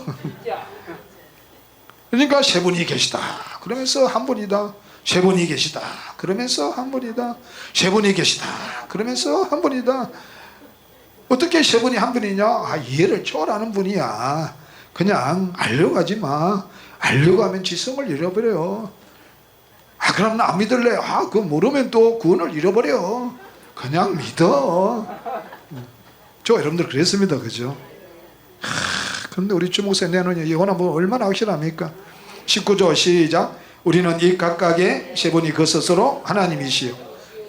그러니까 세 분이 계시다 그러면서 한 분이다. 세 분이 계시다 그러면서 한 분이다. 세 분이 계시다 그러면서 한 분이다. 어떻게 세 분이 한 분이냐? 이해를 초월하는 분이야. 그냥 알려고 하지 마. 알려고 하면 지성을 잃어버려. 그럼 나 안 믿을래. 그거 모르면 또 구원을 잃어버려. 그냥 믿어. 저 여러분들 그랬습니다. 그죠? 그런데 우리 주목사 내놓은 예언은 얼마나 확실합니까? 19조 시작. 우리는 이 각각의 세 분이 그 스스로 하나님이시요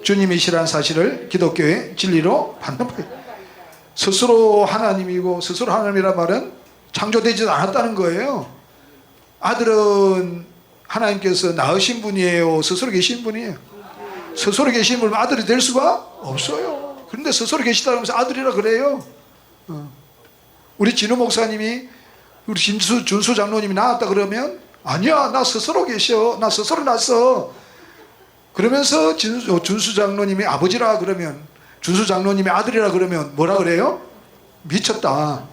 주님이시라는 사실을 기독교의 진리로 받는 거예요. 스스로 하나님이고 스스로 하나님이란 말은 창조되지도 않았다는 거예요. 아들은 하나님께서 낳으신 분이에요? 스스로 계신 분이에요? 스스로 계신 분은 아들이 될 수가 없어요. 그런데 스스로 계시다고 하면서 아들이라 그래요. 우리 진우 목사님이 우리 준수 장로님이 나왔다 그러면 아니야 나 스스로 계셔. 나 스스로 났어. 그러면서 준수 장로님이 아버지라 그러면 준수 장로님의 아들이라 그러면 뭐라 그래요? 미쳤다.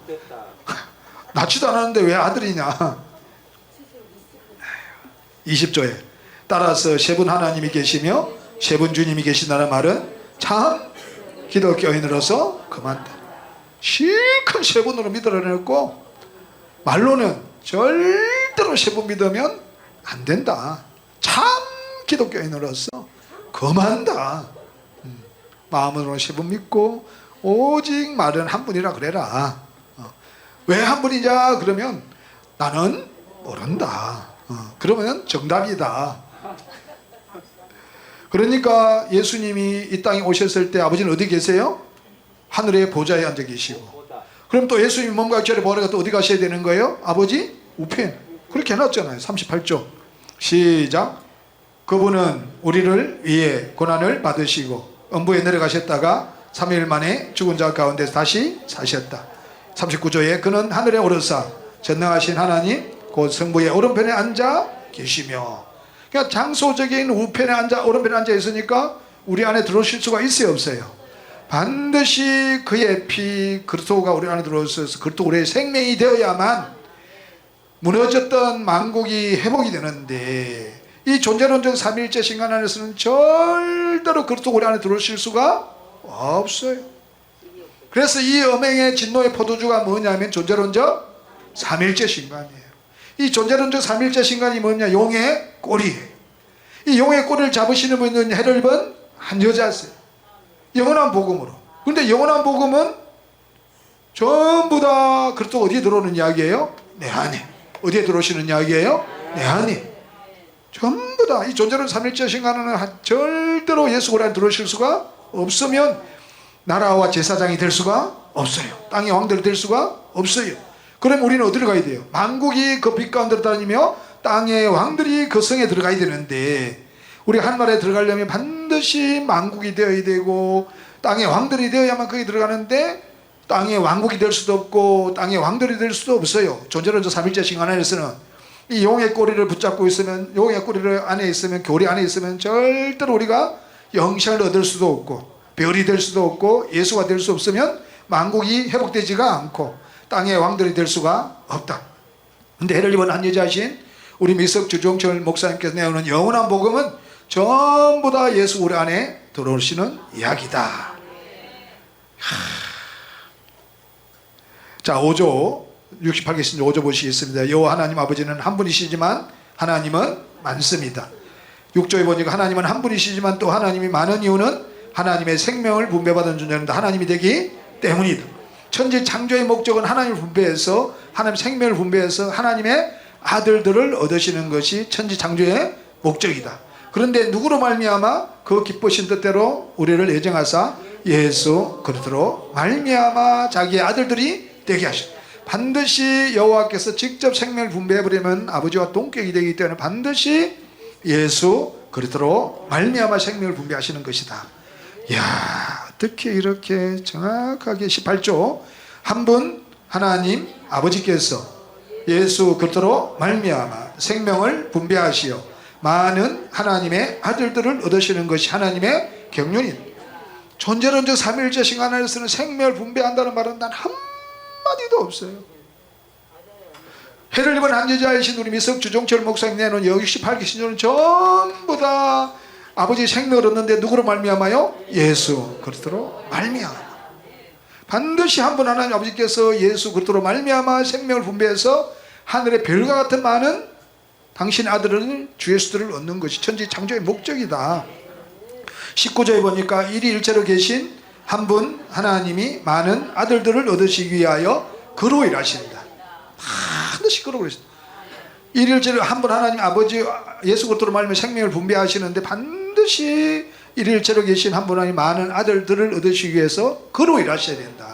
낳지도 않았는데 왜 아들이냐? 20조에 따라서 세 분 하나님이 계시며 세 분 주님이 계신다는 말은 참 기독교인으로서 그만다. 실컷 세 분으로 믿어내고 말로는 절대로 세 분 믿으면 안 된다. 참 기독교인으로서 그만다. 마음으로 세 분 믿고 오직 말은 한 분이라 그래라. 왜 한 분이냐 그러면 나는 모른다. 그러면 정답이다. 그러니까 예수님이 이 땅에 오셨을 때 아버지는 어디 계세요? 하늘의 보좌에 앉아 계시고, 그럼 또 예수님이 몸과 육체를 버리고 또 어디 가셔야 되는 거예요? 아버지 우편. 그렇게 해놨잖아요. 38조 시작. 그분은 우리를 위해 고난을 받으시고 음부에 내려가셨다가 3일 만에 죽은 자 가운데서 다시 사셨다. 39조에 그는 하늘에 오르사 전능하신 하나님 곧 성부의 오른편에 앉아 계시며. 그러니까 장소적인 우편에 앉아 오른편에 앉아 있으니까 우리 안에 들어오실 수가 있어요 없어요? 반드시 그의 피 그리스도가 우리 안에 들어오셔서 그리스도 우리의 생명이 되어야만 무너졌던 만국이 회복이 되는데, 이 존재론적 삼위일체 신간 안에서는 절대로 그리스도 우리 안에 들어오실 수가 없어요. 그래서 이 음행의 진노의 포도주가 뭐냐면 존재론적 삼위일체 신간이에요. 이 존재론적 삼위일체 신간이 뭐냐? 용의 꼬리예요. 이 용의 꼬리를 잡으시는 분은 해를 입은 한 여자세요. 영원한 복음으로. 그런데 영원한 복음은 전부 다 그리스도 어디에 들어오는 이야기예요? 내 안에. 어디에 들어오시는 이야기예요? 내 안에. 전부 다 이 존재론 삼위일체 신간은 절대로 예수 우리 안에 들어오실 수가 없으면 나라와 제사장이 될 수가 없어요. 땅의 왕들이 될 수가 없어요. 그럼 우리는 어디로 가야 돼요? 만국이 그 빛 가운데 다니며 땅의 왕들이 그 성에 들어가야 되는데, 우리가 하늘나라에 들어가려면 반드시 만국이 되어야 되고 땅의 왕들이 되어야만 거기 들어가는데, 땅의 왕국이 될 수도 없고 땅의 왕들이 될 수도 없어요. 존재론적 삼위일체 신간 안에서는 이 용의 꼬리를 붙잡고 있으면, 용의 꼬리를 안에 있으면, 교리 안에 있으면 절대로 우리가 영생을 얻을 수도 없고 별이 될 수도 없고 예수가 될 수 없으면 만국이 회복되지가 않고 땅의 왕들이 될 수가 없다. 근데 해를 입은 한 여자신 우리 미석 주종철 목사님께서 내오는 영원한 복음은 전부 다 예수 우리 안에 들어오시는 이야기다. 자, 5조 68개 5조 보시겠습니다. 여호와 하나님 아버지는 한 분이시지만 하나님은 많습니다. 6조에 보니까 하나님은 한 분이시지만 또 하나님이 많은 이유는 하나님의 생명을 분배받은 존재입니다. 하나님이 되기 때문이다. 천지 창조의 목적은 하나님을 분배해서, 하나님 생명을 분배해서 하나님의 아들들을 얻으시는 것이 천지 창조의 목적이다. 그런데 누구로 말미암아? 그 기쁘신 뜻대로 우리를 예정하사 예수 그리스도로 말미암아 자기의 아들들이 되게 하셨다. 반드시 여호와께서 직접 생명을 분배해버리면 아버지와 동격이 되기 때문에 반드시 예수 그리스도로 말미암아 생명을 분배하시는 것이다. 이야, 어떻게 이렇게 정확하게 18조 한 분 하나님 아버지께서 예수 그리스도로 말미암아 생명을 분배하시어 많은 하나님의 아들들을 얻으시는 것이 하나님의 경륜입니다. 존재론적 삼위일체 신간 안에서는 생명을 분배한다는 말은 단 한마디도 없어요. 해를 입은 한 여자이신 우리 미석 주종철 목사님 내놓은 68개 신조는 전부 다 아버지 생명을 얻는데 누구로 말미암아요? 예수 그리스도로 말미암아. 반드시 한 분 하나님 아버지께서 예수 그리스도로 말미암아 생명을 분배해서 하늘의 별과 같은 많은 당신의 아들은 주 예수들을 얻는 것이 천지 창조의 목적이다. 19절에 보니까 일이일체로 계신 한 분 하나님이 많은 아들들을 얻으시기 위하여 그로 일하신다. 반드시 그러고 있습니다. 일일체로 한 분 하나님 아버지 예수 그리스도로 말미암아 생명을 분배하시는데 반드시 일일체로 계신 한 분 하나님 많은 아들들을 얻으시기 위해서 그로 일하셔야 된다.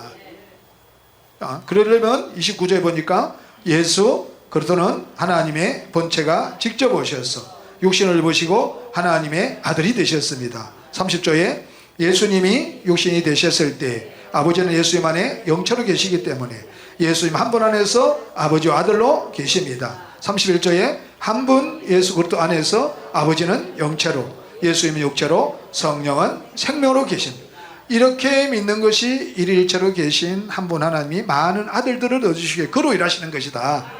그러려면 29절에 보니까 예수 그리스도는 하나님의 본체가 직접 오셔서 육신을 보시고 하나님의 아들이 되셨습니다. 30조에 예수님이 육신이 되셨을 때 아버지는 예수님 안에 영체로 계시기 때문에 예수님 한 분 안에서 아버지와 아들로 계십니다. 31조에 한 분 예수 그리스도 안에서 아버지는 영체로, 예수님은 육체로, 성령은 생명으로 계십니다. 이렇게 믿는 것이 일일체로 계신 한 분 하나님이 많은 아들들을 얻으시기에 그로 일하시는 것이다.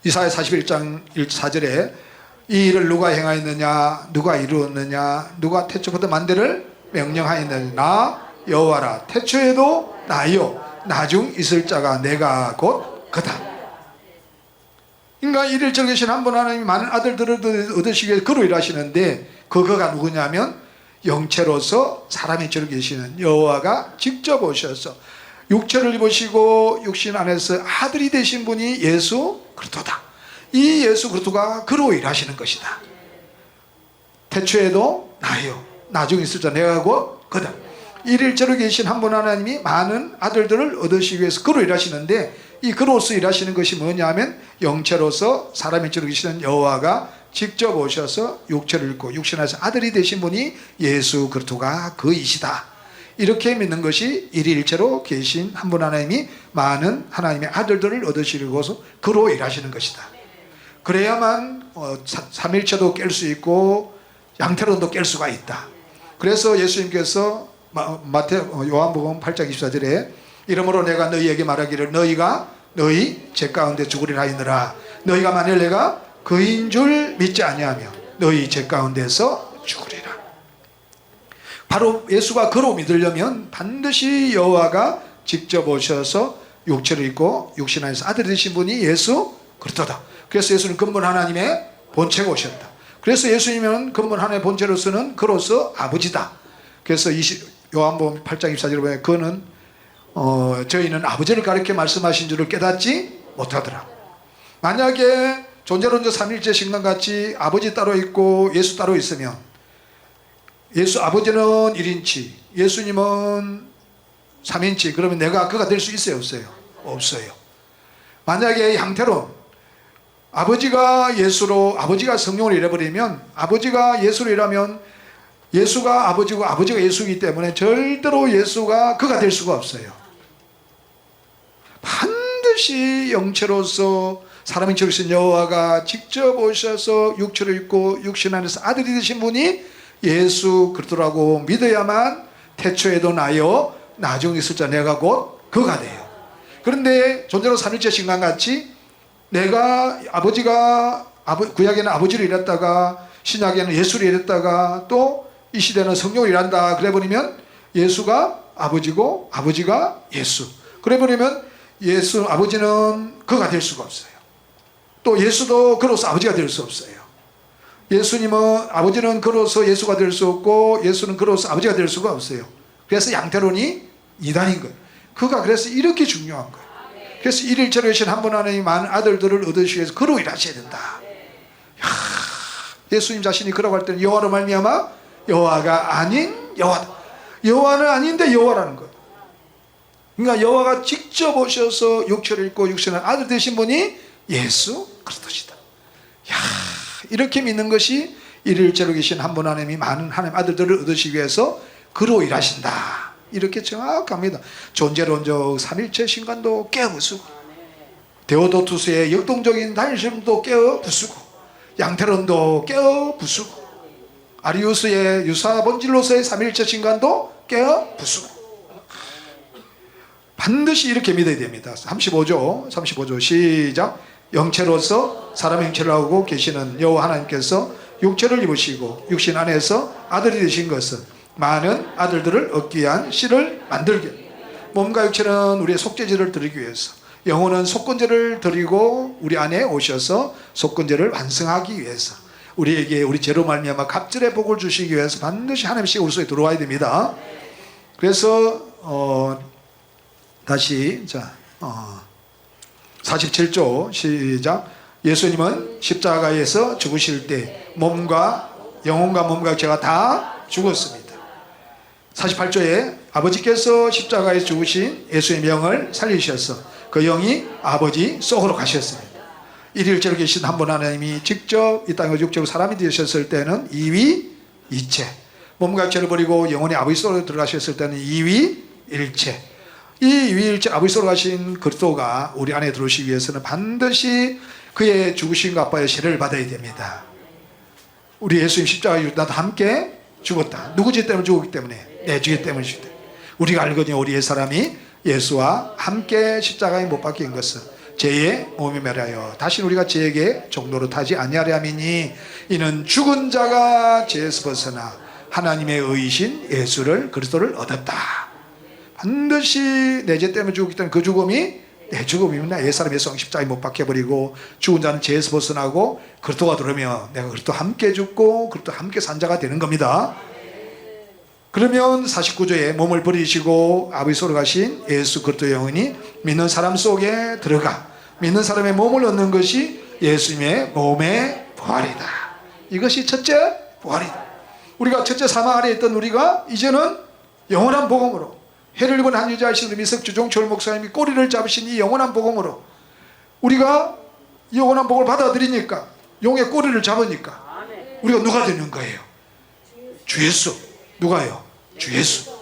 이사야 41장 4절에 이 일을 누가 행하였느냐, 누가 이루었느냐, 누가 태초부터 만대를 명령하였느냐, 나 여호와라. 태초에도 나요, 나중 있을 자가 내가 곧 그다. 그러니까 이를 정하신 한 분 하나님이 많은 아들들을 얻으시기 위해 그로 일하시는데, 그가 누구냐면 영체로서 사람이 저를 계시는 여호와가 직접 오셔서 육체를 입으시고 육신 안에서 아들이 되신 분이 예수 그리스도다. 이 예수 그리스도가 그로 일하시는 것이다. 태초에도 나요, 나중에 있을 자 내가 곧 그다. 일일체로 계신 한 분 하나님이 많은 아들들을 얻으시기 위해서 그로 일하시는데, 이 그로서 일하시는 것이 뭐냐면 영체로서 사람이 저로 계시는 여호와가 직접 오셔서 육체를 입고 육신 안에서 아들이 되신 분이 예수 그리스도가 그이시다. 이렇게 믿는 것이 일일체로 계신 한 분 하나님이 많은 하나님의 아들들을 얻으시기 위해서 그로 일하시는 것이다. 그래야만 삼일체도 깰 수 있고 양태론도 깰 수가 있다. 그래서 예수님께서 요한복음 8장 24절에 이러므로 내가 너희에게 말하기를 너희 죄 가운데 죽으리라 하느니라. 너희가 만일 내가 그인 줄 믿지 아니하며 너희 죄 가운데서 죽으리라. 바로 예수가 그로 믿으려면 반드시 여호와가 직접 오셔서 육체를 입고 육신 안에서 아들 되신 분이 예수 그리스도다. 그래서 예수는 근본 하나님의 본체가 오셨다. 그래서 예수님은 근본 하나님의 본체로서는 그로서 아버지다. 그래서 요한복음 8장 24절에 보면 그는 저희는 아버지를 가리켜 말씀하신 줄을 깨닫지 못하더라. 만약에 존재론자 삼일체 신강같이 아버지 따로 있고 예수 따로 있으면, 예수 아버지는 1인치, 예수님은 3인치, 그러면 내가 그가 될 수 있어요, 없어요? 없어요. 만약에 양태론 아버지가 예수로, 아버지가 성령을 잃어버리면, 아버지가 예수로 일하면 예수가 아버지고 아버지가 예수이기 때문에 절대로 예수가 그가 될 수가 없어요. 반드시 영체로서 사람이 적으신 여호와가 직접 오셔서 육체를 입고 육신 안에서 아들이 되신 분이 예수 그리스도라고 믿어야만 태초에도 나요, 나중에 있을 자 내가 곧 그가 돼요. 그런데 존재로 삼일체 신강같이 내가 아버지가 구약에는 아버지를 일했다가 신약에는 예수를 일했다가 또 이 시대는 성령을 일한다 그래버리면 예수가 아버지고 아버지가 예수 그래버리면 예수 아버지는 그가 될 수가 없어요. 또 예수도 그로서 아버지가 될 수 없어요. 예수님은 아버지는 그로서 예수가 될 수 없고 예수는 그로서 아버지가 될 수가 없어요. 그래서 양태론이 이단인 거예요. 그가 그래서 이렇게 중요한 거예요. 그래서 일일체로 계신 한 분 하나님이 많은 아들들을 얻으시기 위해서 그로 일하셔야 된다. 예수님 자신이 그라고 할 때는 여호와로 말미암아 여호와가 아닌 여호와다. 여호와는 아닌데 여호와라는 거예요. 그러니까 여호와가 직접 오셔서 육체를 입고 육신을 아들 되신 분이 예수 그리스도시다. 이렇게 믿는 것이 일일체로 계신 한 분 하나님이 많은 하나님 아들들을 얻으시기 위해서 그로 일하신다. 이렇게 정확합니다. 존재론적 삼일체 신관도 깨어부수고 데오도투스의 역동적인 단일심도 깨어부수고 양태론도 깨어부수고 아리우스의 유사 본질로서의 삼일체 신관도 깨어부수고 반드시 이렇게 믿어야 됩니다. 35조 시작. 영체로서 사람의 형체를 하고 계시는 여호와 하나님께서 육체를 입으시고 육신 안에서 아들이 되신 것은 많은 아들들을 얻기 위한 씨를 만들기, 몸과 육체는 우리의 속죄제를 드리기 위해서, 영혼은 속건제를 드리고 우리 안에 오셔서 속건제를 완성하기 위해서, 우리에게 우리 죄로 말미암아 갑절의 복을 주시기 위해서 반드시 하나님의 씨가 우리 속에 들어와야 됩니다. 그래서 다시 47조 시작. 예수님은 십자가에서 죽으실 때 영혼과 몸과 육체가 다 죽었습니다. 48조에 아버지께서 십자가에서 죽으신 예수의 영을 살리셔서 그 영이 아버지 속으로 가셨습니다. 일일체로 계신 한 분 하나님이 직접 이 땅에 육체로 사람이 되셨을 때는 이위이체, 몸과 육체를 버리고 영혼이 아버지 속으로 들어가셨을 때는 이위일체. 이 위일체 아버지 속으로 가신 그리스도가 우리 안에 들어오시기 위해서는 반드시 그의 죽으심과 아빠의 세례를 받아야 됩니다. 우리 예수님 십자가에 나도 함께 죽었다. 누구 죄 때문에 죽었기 때문에? 내 죄 때문에 죽었다. 우리가 알거든요. 우리 옛사람이 예수와 함께 십자가에 못 박힌 것은 죄의 몸이 멸하여 다시 우리가 죄에게 종로로 타지 아니하려 함이니 이는 죽은 자가 죄에서 벗어나 하나님의 의이신 예수를 그리스도를 얻었다. 반드시 내 죄 때문에 죽었기 때문에 그 죽음이 내 죽음입니다. 옛사람 예수 십자가에 못 박혀버리고 죽은 자는 죄에서 벗어나고 그리스도가 들어오면 내가 그리스도 함께 죽고 그리스도 함께 산 자가 되는 겁니다. 그러면 49조에 몸을 버리시고 아버지 소로 가신 예수 그리스도의 영혼이 믿는 사람 속에 들어가 믿는 사람의 몸을 얻는 것이 예수님의 몸의 부활이다. 이것이 첫째 부활이다. 우리가 첫째 사망 아래 있던 우리가 이제는 영원한 복음으로 해를 입은 한 여자이신 미석 주종철 목사님이 꼬리를 잡으신 이 영원한 복음으로 우리가 이 영원한 복음을 받아들이니까 용의 꼬리를 잡으니까 우리가 누가 되는 거예요? 주 예수. 누가요? 주 예수.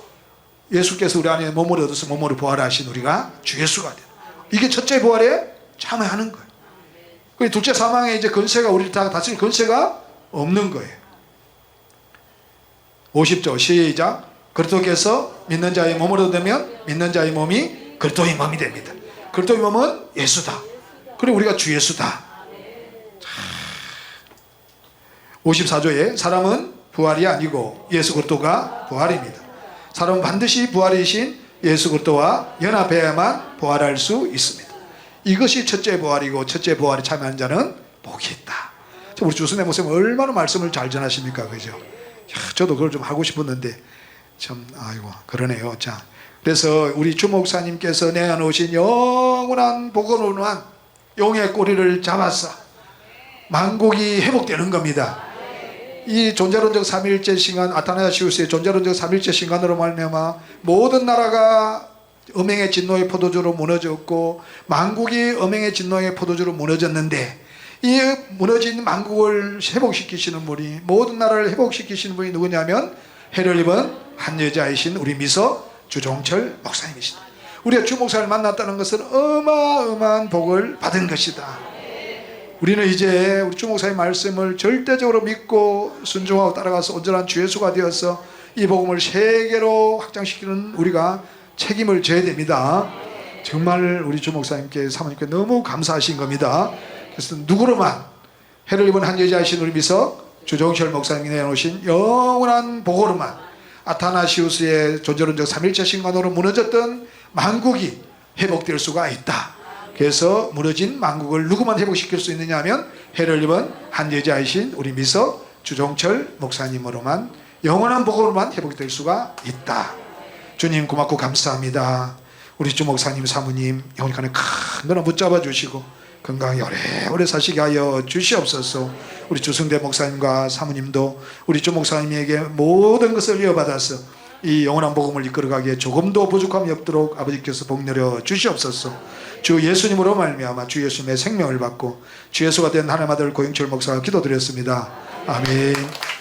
예수께서 우리 안에 몸을 얻어서 몸으로 부활하신 우리가 주 예수가 돼요. 이게 첫째 부활에 참여하는 거예요. 그 둘째 사망에 이제 권세가 우리를 다 다스릴 권세가 없는 거예요. 50조 시작. 그리스도께서 믿는 자의 몸을 얻으면 믿는 자의 몸이 그리스도의 몸이 됩니다. 그리스도의 몸은 예수다. 그리고 우리가 주 예수다. 54조에 사람은 부활이 아니고 예수 그리스도가 부활입니다. 사람은 반드시 부활이신 예수 그리스도와 연합해야만 부활할 수 있습니다. 이것이 첫째 부활이고 첫째 부활에 참여한 자는 복이 있다. 우리 주선의 목사님 얼마나 말씀을 잘 전하십니까? 그죠? 저도 그걸 좀 하고 싶었는데 참 아이고 그러네요. 자, 그래서 우리 주 목사님께서 내어놓으신 영원한 복으로만 용의 꼬리를 잡아서 만국이 회복되는 겁니다. 이 존재론적 삼위일체 신간 아타나시우스의 존재론적 삼위일체 신간으로 말미암아 모든 나라가 음행의 진노의 포도주로 무너졌고 만국이 음행의 진노의 포도주로 무너졌는데 이 무너진 만국을 회복시키시는 분이 모든 나라를 회복시키시는 분이 누구냐면 해를 입은 한 여자이신 우리 미서 주종철 목사님이시다. 우리가 주 목사를 만났다는 것은 어마어마한 복을 받은 것이다. 우리는 이제 우리 주 목사의 말씀을 절대적으로 믿고 순종하고 따라가서 온전한 주 예수가 되어서 이 복음을 세계로 확장시키는 우리가 책임을 져야 됩니다. 정말 우리 주 목사님께 사모님께 너무 감사하신 겁니다. 그래서 누구로만 해를 입은 한 여자이신 우리 미서 주종철 목사님이 내놓으신 영원한 복으로만 아타나시우스의 존재론적 삼일체 신간으로 무너졌던 만국이 회복될 수가 있다. 그래서 무너진 만국을 누구만 회복시킬 수 있느냐 하면 해를 입은 한 여자이신 우리 미서 주종철 목사님으로만 영원한 복으로만 회복될 수가 있다. 주님 고맙고 감사합니다. 우리 주 목사님 사모님 영원히 큰 거나 붙잡아 주시고 건강히 오래오래 사시게 하여 주시옵소서. 우리 주승대 목사님과 사모님도 우리 주 목사님에게 모든 것을 이어받아서 이 영원한 복음을 이끌어가기에 조금도 부족함이 없도록 아버지께서 복 내려 주시옵소서. 주 예수님으로 말미암아 주 예수님의 생명을 받고 주 예수가 된 하나님 아들 고영철 목사가 기도드렸습니다. 아멘.